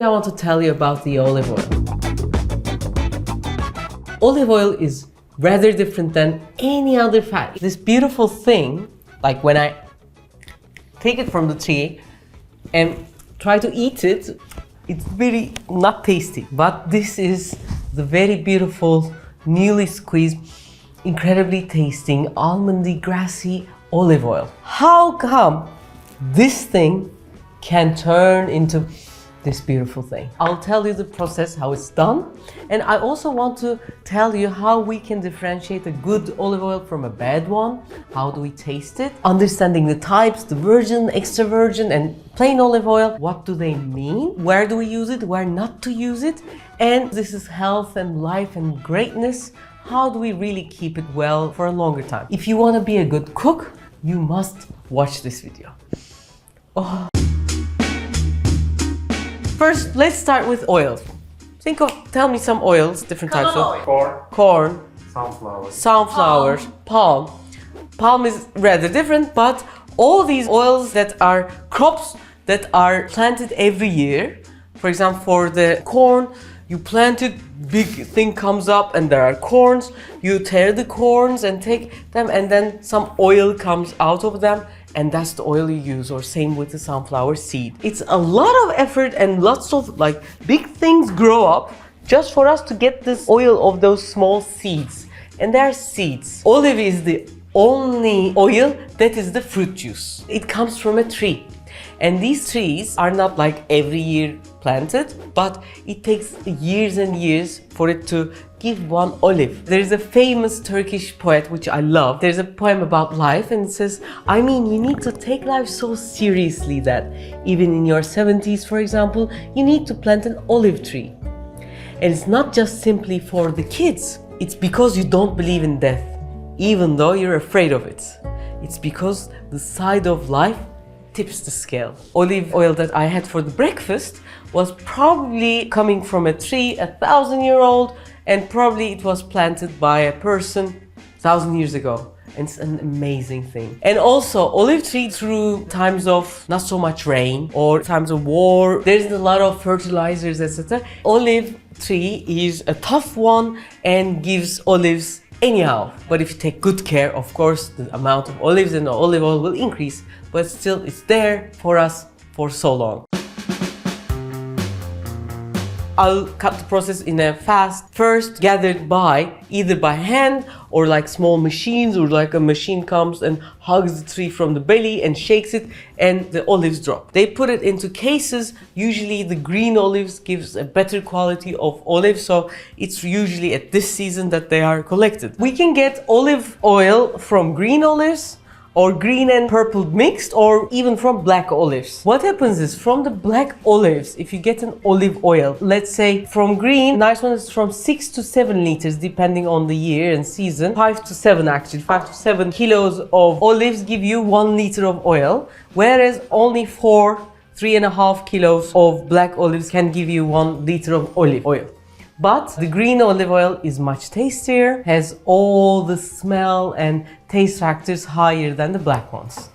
I want to tell you about the olive oil. Olive oil is rather different than any other fat. This beautiful thing, like when I take it from the tree and try to eat it, it's very not tasty. But this is the very beautiful, newly squeezed, incredibly tasting, almondy, grassy olive oil. How come this thing can turn into this beautiful thing? I'll tell you the process, how it's done, and I also want to tell you how we can differentiate a good olive oil from a bad one. How do we taste it? Understanding the types, the virgin, extra virgin, and plain olive oil. What do they mean? Where do we use it? Where not to use it? And this is health and life and greatness. How do we really keep it well for a longer time? If you want to be a good cook, you must watch this video. Oh. First, let's start with oils. Tell me some oils, different types of corn, sunflowers, palm. Palm is rather different, but all these oils that are crops that are planted every year. For example, for the corn, you plant it, big thing comes up and there are corns. You tear the corns and take them, and then some oil comes out of them, and that's the oil you use. Or same with the sunflower seed. It's a lot of effort and lots of big things grow up just for us to get this oil of those small seeds. And they are seeds. Olive is the only oil that is the fruit juice. It comes from a tree. And these trees are not like every year planted, but it takes years and years for it to give one olive. There is a famous Turkish poet which I love. There's a poem about life, and it says, I mean, you need to take life so seriously that even in your 70s, for example, you need to plant an olive tree. And it's not just simply for the kids. It's because you don't believe in death, even though you're afraid of it. It's because the side of life tips the scale. Olive oil that I had for the breakfast was probably coming from a tree 1,000-year-old, and probably it was planted by a person 1,000 years ago. And it's an amazing thing. And also, olive tree, through times of not so much rain or times of war, there's a lot of fertilizers, etc. Olive tree is a tough one and gives olives anyhow. But if you take good care, of course, the amount of olives in the olive oil will increase, but still it's there for us for so long. I'll cut the process in a fast. First, gathered either by hand or like small machines, or like a machine comes and hugs the tree from the belly and shakes it, and the olives drop. They put it into cases. Usually the green olives gives a better quality of olive, so it's usually at this season that they are collected. We can get olive oil from green olives, or green and purple mixed, or even from black olives. What happens is, from the black olives, if you get an olive oil, let's say from green, nice one is from 6 to 7 liters depending on the year and season. 5 to 7 actually, 5 to 7 kilos of olives give you 1 liter of oil, whereas only 3.5 kilos of black olives can give you 1 liter of olive oil. But the green olive oil is much tastier, has all the smell and taste factors higher than the black ones.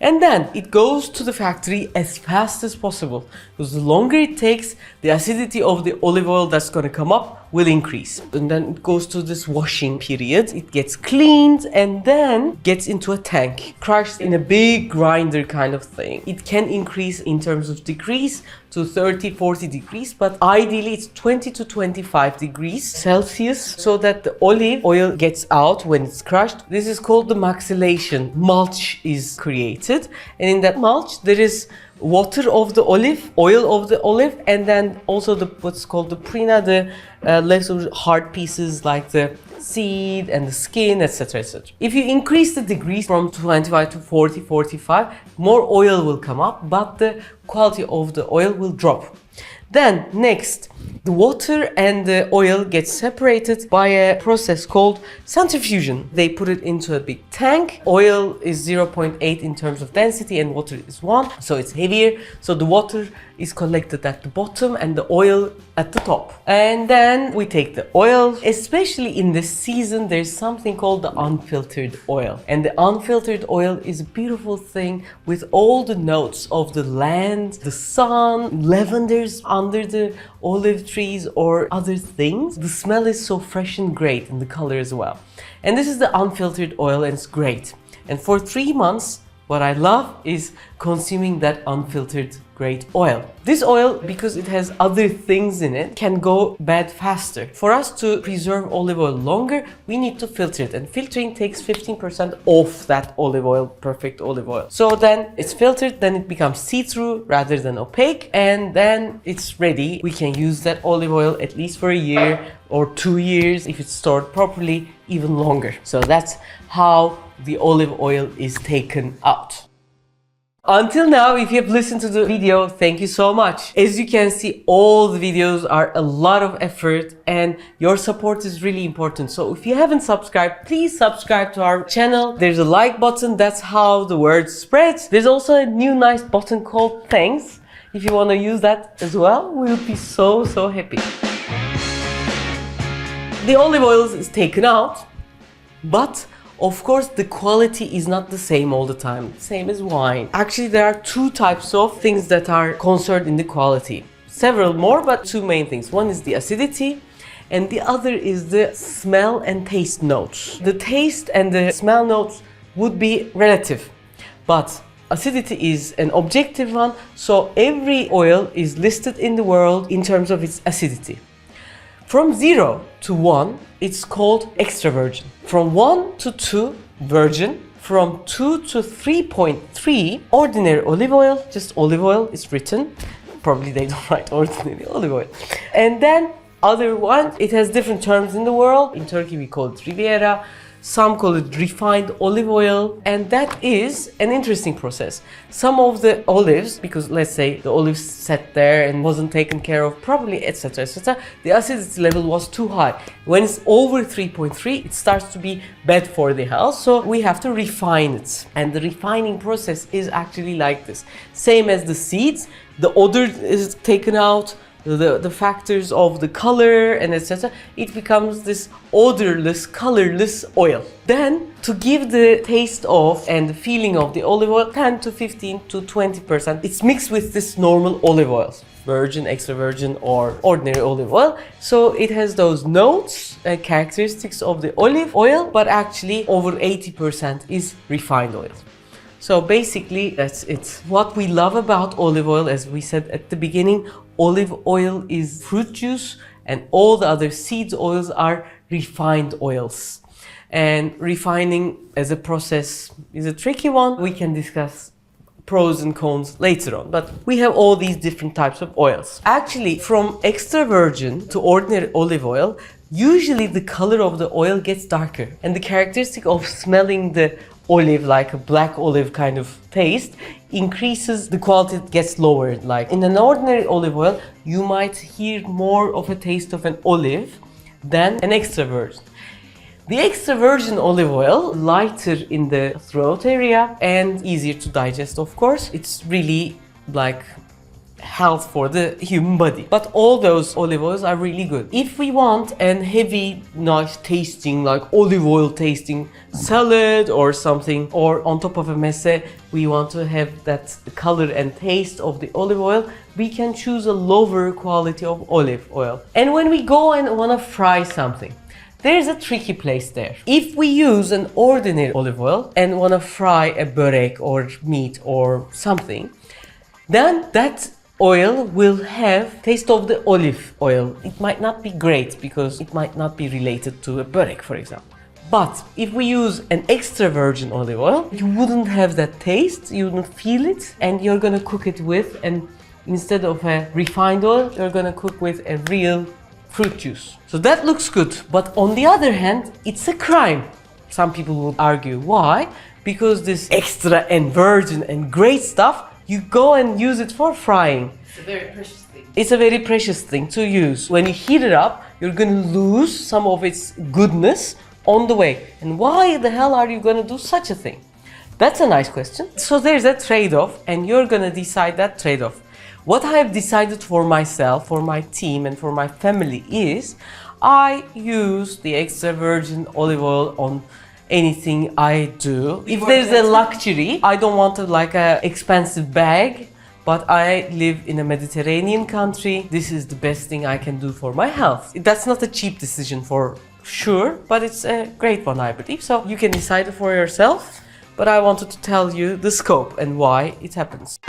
And then it goes to the factory as fast as possible, because the longer it takes, the acidity of the olive oil that's going to come up will increase. And then it goes to this washing period. It gets cleaned and then gets into a tank, crushed in a big grinder kind of thing. It can increase in terms of degrees to 30-40 degrees, but ideally it's 20 to 25 degrees Celsius, so that the olive oil gets out when it's crushed. This is called the maxillation. Mulch is created, and in that mulch there is water of the olive, oil of the olive, and then also what's called the prina, the leftover hard pieces like the seed and the skin, etc., etc. If you increase the degrees from 25 to 40, 45, more oil will come up, but the quality of the oil will drop. Then next, The water and the oil get separated by a process called centrifugation. They put it into a big tank. Oil is 0.8 in terms of density and water is 1, so it's heavier. So the water is collected at the bottom and the oil at the top. And then we take the oil. Especially in this season, there's something called the unfiltered oil. And the unfiltered oil is a beautiful thing with all the notes of the land, the sun, lavenders under the olive trees or other things. The smell is so fresh and great, and the color as well. And this is the unfiltered oil, and it's great. And for 3 months, what I love is consuming that unfiltered great oil. This oil, because it has other things in it, can go bad faster. For us to preserve olive oil longer, we need to filter it, and filtering takes 15% off that olive oil, perfect olive oil. So then it's filtered, then it becomes see-through rather than opaque, and then it's ready. We can use that olive oil at least for a year or 2 years if it's stored properly, even longer. So that's how the olive oil is taken out. Until now, if you have listened to the video, thank you so much. As you can see, all the videos are a lot of effort and your support is really important. So if you haven't subscribed, please subscribe to our channel. There's a like button, that's how the word spreads. There's also a new nice button called thanks. If you want to use that as well, we'll be so happy. The olive oil is taken out, but of course, the quality is not the same all the time, same as wine. Actually, there are 2 types of things that are concerned in the quality. Several more, but 2 main things. One is the acidity, and the other is the smell and taste notes. The taste and the smell notes would be relative, but acidity is an objective one, so every oil is listed in the world in terms of its acidity. From 0 to 1, it's called extra virgin. From 1 to 2, virgin. From 2 to 3.3, ordinary olive oil, just olive oil is written. Probably they don't write ordinary olive oil. And then other ones, it has different terms in the world. In Turkey we call it Riviera. Some call it refined olive oil, and that is an interesting process. Some of the olives, because let's say the olives sat there and wasn't taken care of properly, etc., etc., the acidity level was too high. When it's over 3.3, it starts to be bad for the health, so we have to refine it. And the refining process is actually like this. Same as the seeds, the odor is taken out, the factors of the color and etc. It becomes this odorless, colorless oil. Then, to give the taste of and the feeling of the olive oil, 10 to 15 to 20%, it's mixed with this normal olive oils. Virgin, extra virgin or ordinary olive oil. So it has those notes and characteristics of the olive oil, but actually over 80% is refined oil. So basically that's it. What we love about olive oil, as we said at the beginning, olive oil is fruit juice and all the other seeds oils are refined oils. And refining as a process is a tricky one. We can discuss pros and cons later on, but we have all these different types of oils. Actually, from extra virgin to ordinary olive oil, usually the color of the oil gets darker and the characteristic of smelling the olive, like a black olive kind of taste, increases, the quality gets lowered. Like in an ordinary olive oil, you might hear more of a taste of an olive than an extra virgin. The extra virgin olive oil, lighter in the throat area and easier to digest, of course. It's really like health for the human body. But all those olive oils are really good. If we want a heavy, nice tasting, like olive oil tasting salad or something, or on top of a meze, we want to have that color and taste of the olive oil, we can choose a lower quality of olive oil. And when we go and want to fry something, there's a tricky place there. If we use an ordinary olive oil and want to fry a börek or meat or something, then that oil will have taste of the olive oil. It might not be great because it might not be related to a börek, for example. But if we use an extra virgin olive oil, you wouldn't have that taste, you wouldn't feel it, and you're gonna cook it with, and instead of a refined oil, you're gonna cook with a real fruit juice. So that looks good, but on the other hand, it's a crime. Some people would argue. Why? Because this extra and virgin and great stuff, you go and use it for frying. It's a very precious thing. It's a very precious thing to use. When you heat it up, you're gonna lose some of its goodness on the way. And why the hell are you gonna do such a thing? That's a nice question. So there's a trade-off, and you're gonna decide that trade-off. What I have decided for myself, for my team, and for my family is I use the extra virgin olive oil on anything I do. If there's a luxury, I don't want a expensive bag, but I live in a Mediterranean country. This is the best thing I can do for my health. That's not a cheap decision for sure, but it's a great one, I believe. So you can decide it for yourself, but I wanted to tell you the scope and why it happens.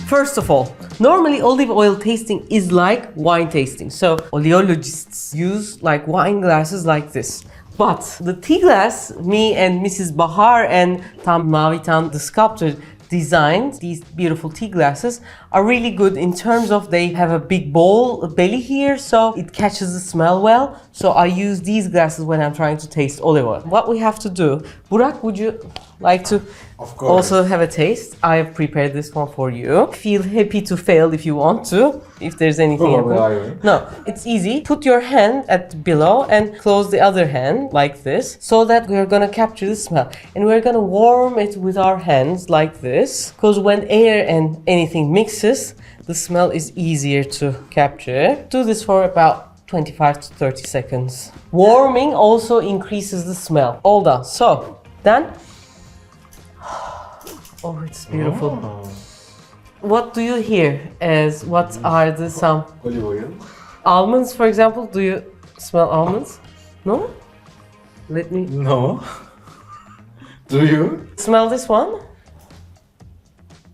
First of all, normally olive oil tasting is like wine tasting. So oleologists use like wine glasses like this. But the tea glass, me and Mrs. Bahar and Tam Mavitan, the sculptor, designed these beautiful tea glasses are really good in terms of they have a big bowl, a belly here, so it catches the smell well. So I use these glasses when I'm trying to taste olive oil. What we have to do, Burak, would you like to also have a taste? I have prepared this one for you. Feel happy to fail if you want to, if there's anything. No, it's easy. Put your hand below and close the other hand like this, so that we're gonna capture the smell. And we're gonna warm it with our hands like this, because when air and anything mixes, the smell is easier to capture. Do this for about 25 to 30 seconds. Warming also increases the smell. All done. So, then, oh, it's beautiful. Oh. What do you hear as what are some olive oil? almonds, for example? Do you smell almonds? No? Let me No. Do you? smell this one.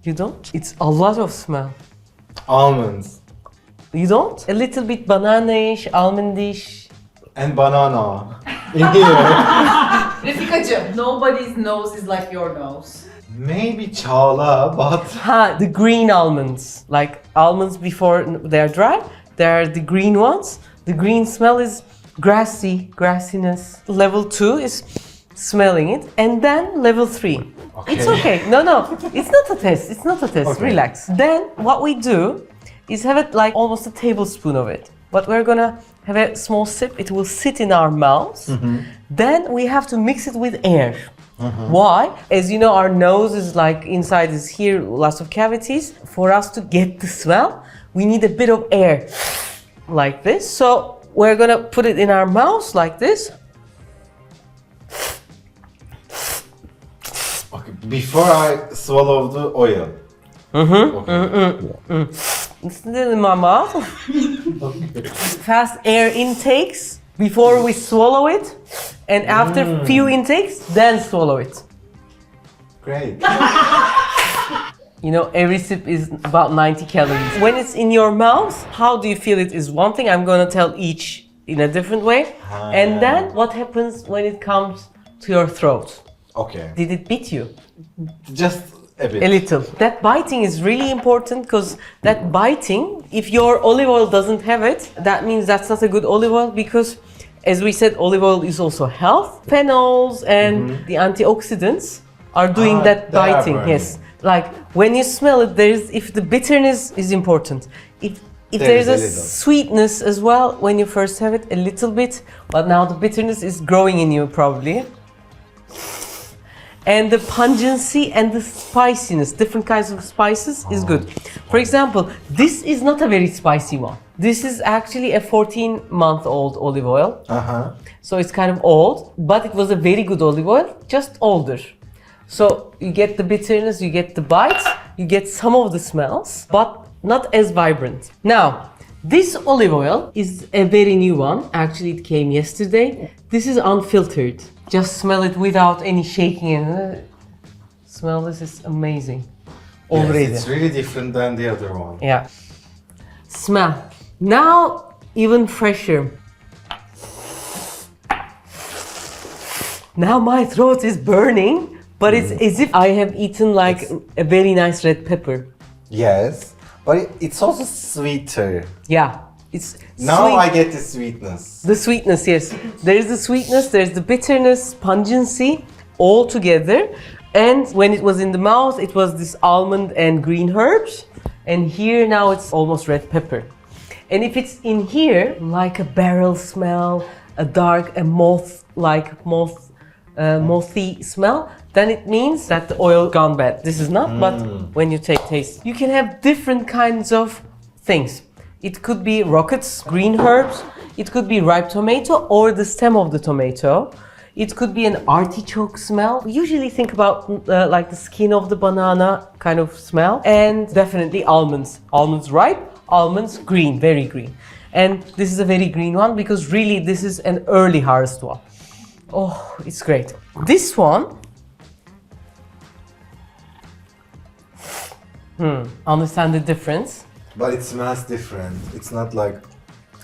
You don't? It's a lot of smell. Almonds You don't? A little bit banana-ish, almondish. and banana in here. Refikacığım, nobody's nose is like your nose. Maybe chala, but The green almonds. Like almonds before they're dry, there are the green ones. The green smell is grassiness. Level 2 is smelling it. And then level 3. Okay. It's okay. No, it's not a test. It's not a test. Okay. Relax. Then what we do is have it like almost a tablespoon of it. But we're gonna have a small sip. It will sit in our mouths. Then we have to mix it with air. Why? As you know, our nose is like inside is here, lots of cavities. For us to get the smell, we need a bit of air like this. So we're gonna put it in our mouths like this. okay, before I swallow the oil. Okay. It's still in my mouth. Fast air intakes before we swallow it, and after few intakes, then swallow it. Great. You know, every sip is about 90 calories. When it's in your mouth, how do you feel it is one thing. I'm gonna tell each in a different way. And then what happens when it comes to your throat? Okay. Did it beat you? Just a bit. A little. That biting is really important, because that biting, if your olive oil doesn't have it, that means that's not a good olive oil, because as we said, olive oil is also health. Phenols and the antioxidants are doing that they are biting. burning. Yes. Like when you smell it, if the bitterness is important. If There is there's a a little. sweetness as well when you first have it, a little bit, but now the bitterness is growing in you probably. And the pungency and the spiciness, different kinds of spices is good. For example, this is not a very spicy one. This is actually a 14-month-old olive oil. So it's kind of old, but it was a very good olive oil, just older. So you get the bitterness, you get the bites, you get some of the smells, but not as vibrant. Now, this olive oil is a very new one. Actually, it came yesterday. This is unfiltered. Just smell it without any shaking and smell this is amazing. Already. Yes, it's really different than the other one. Yeah. Smell. Now even fresher. Now my throat is burning, but it's as if I have eaten like a very nice red pepper. Yes, but it's also sweeter. Yeah. It's Now sweet. I get the sweetness. The sweetness, yes. There is the sweetness, there's the bitterness, pungency, all together. And when it was in the mouth, it was this almond and green herbs. And here now it's almost red pepper. And if it's in here, like a barrel smell, a dark, a mothy smell, then it means that the oil gone bad. This is not, but when you take taste, you can have different kinds of things. It could be rockets, green herbs, it could be ripe tomato or the stem of the tomato. It could be an artichoke smell. We usually think about like the skin of the banana kind of smell. And definitely almonds. Almonds ripe, almonds green, very green. And this is a very green one because really this is an early harvest one. Oh, it's great. This one, understand the difference? But it smells different. It's not like,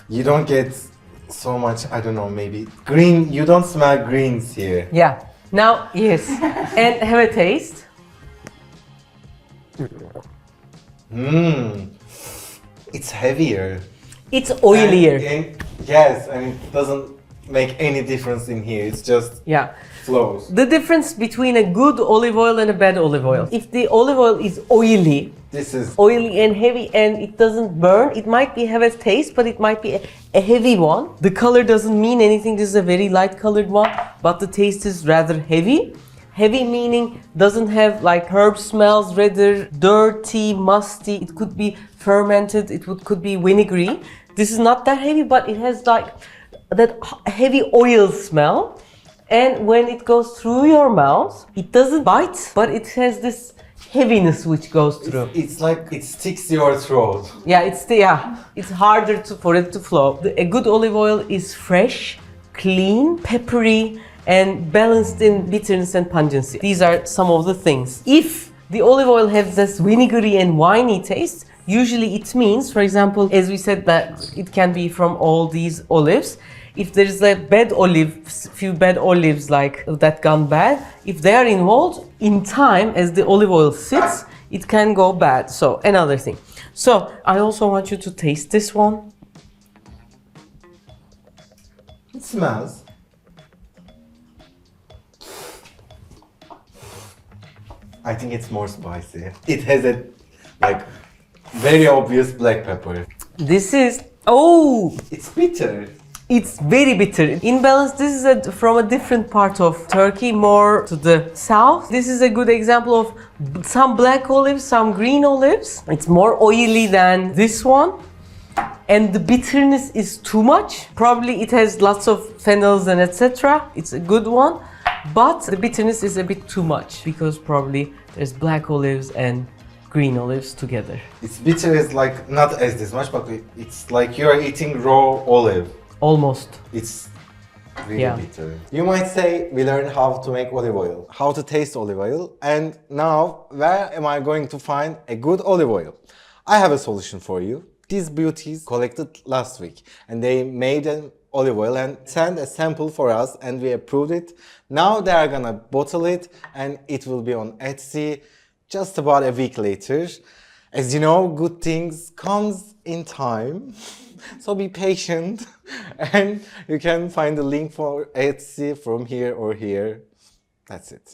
you don't get so much, I don't know, maybe green, you don't smell greens here. Yeah. Now, yes. And have a taste. It's heavier. It's oilier. Yes, and it doesn't make any difference in here. It's just flows. The difference between a good olive oil and a bad olive oil. If the olive oil is oily, this is oily and heavy and it doesn't burn, it might have a taste, but it might be a heavy one. The color doesn't mean anything. This is a very light colored one, but the taste is rather heavy. Heavy meaning doesn't have like herb smells, rather dirty, musty. It could be fermented, could be vinegary. This is not that heavy, but it has like that heavy oil smell. And when it goes through your mouth, it doesn't bite, but it has this heaviness which goes through. It's like it sticks to your throat. Yeah, it's harder for it to flow. A good olive oil is fresh, clean, peppery, and balanced in bitterness and pungency. These are some of the things. If the olive oil has this vinegary and winey taste, usually it means, for example, as we said, that it can be from all these olives. If there is a bad olive, few bad olives like that gone bad, if they are involved, in time as the olive oil sits, it can go bad. So another thing. So I also want you to taste this one. It smells. I think it's more spicy. It has a like very obvious black pepper. This is it's bitter. It's very bitter. In balance, this is from a different part of Turkey, more to the south. This is a good example of some black olives, some green olives. It's more oily than this one. And the bitterness is too much. Probably it has lots of phenols and etc. It's a good one. But the bitterness is a bit too much because probably there's black olives and green olives together. It's bitter is like not as this much, but it's like you're eating raw olive. Almost. It's really bitter. You might say we learned how to make olive oil, how to taste olive oil, and now where am I going to find a good olive oil? I have a solution for you. These beauties collected last week and they made an olive oil and sent a sample for us and we approved it. Now they are gonna bottle it and it will be on Etsy just about a week later. As you know, good things comes in time. So be patient and you can find the link for Etsy from here or here. That's it.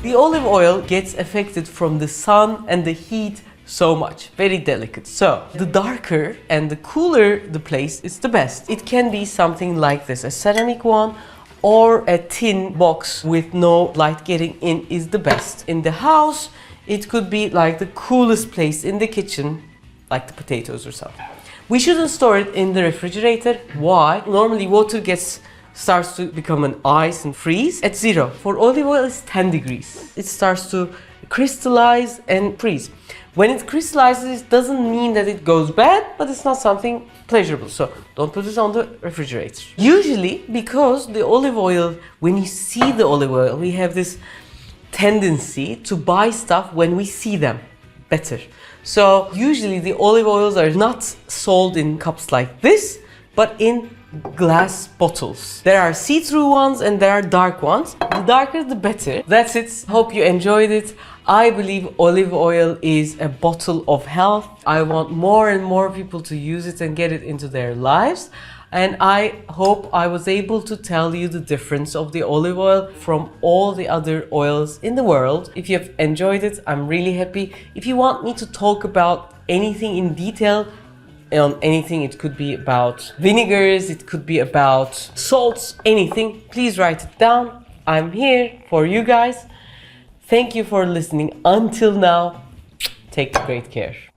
The olive oil gets affected from the sun and the heat so much, very delicate. So the darker and the cooler the place is the best. It can be something like this, a ceramic one or a tin box with no light getting in is the best. In the house, it could be like the coolest place in the kitchen, like the potatoes or something. We shouldn't store it in the refrigerator. Why? Normally water starts to become an ice and freeze at 0. For olive oil, it's 10 degrees. It starts to crystallize and freeze. When it crystallizes, it doesn't mean that it goes bad, but it's not something pleasurable. So don't put it on the refrigerator. Usually, because the olive oil, when you see the olive oil, we have this tendency to buy stuff when we see them better. So usually the olive oils are not sold in cups like this, but in glass bottles. There are see-through ones and there are dark ones. The darker the better. That's it. Hope you enjoyed it. I believe olive oil is a bottle of health. I want more and more people to use it and get it into their lives. And I hope I was able to tell you the difference of the olive oil from all the other oils in the world. If you have enjoyed it, I'm really happy. If you want me to talk about anything in detail, on anything, it could be about vinegars, it could be about salts, anything, please write it down. I'm here for you guys. Thank you for listening until now. Take great care.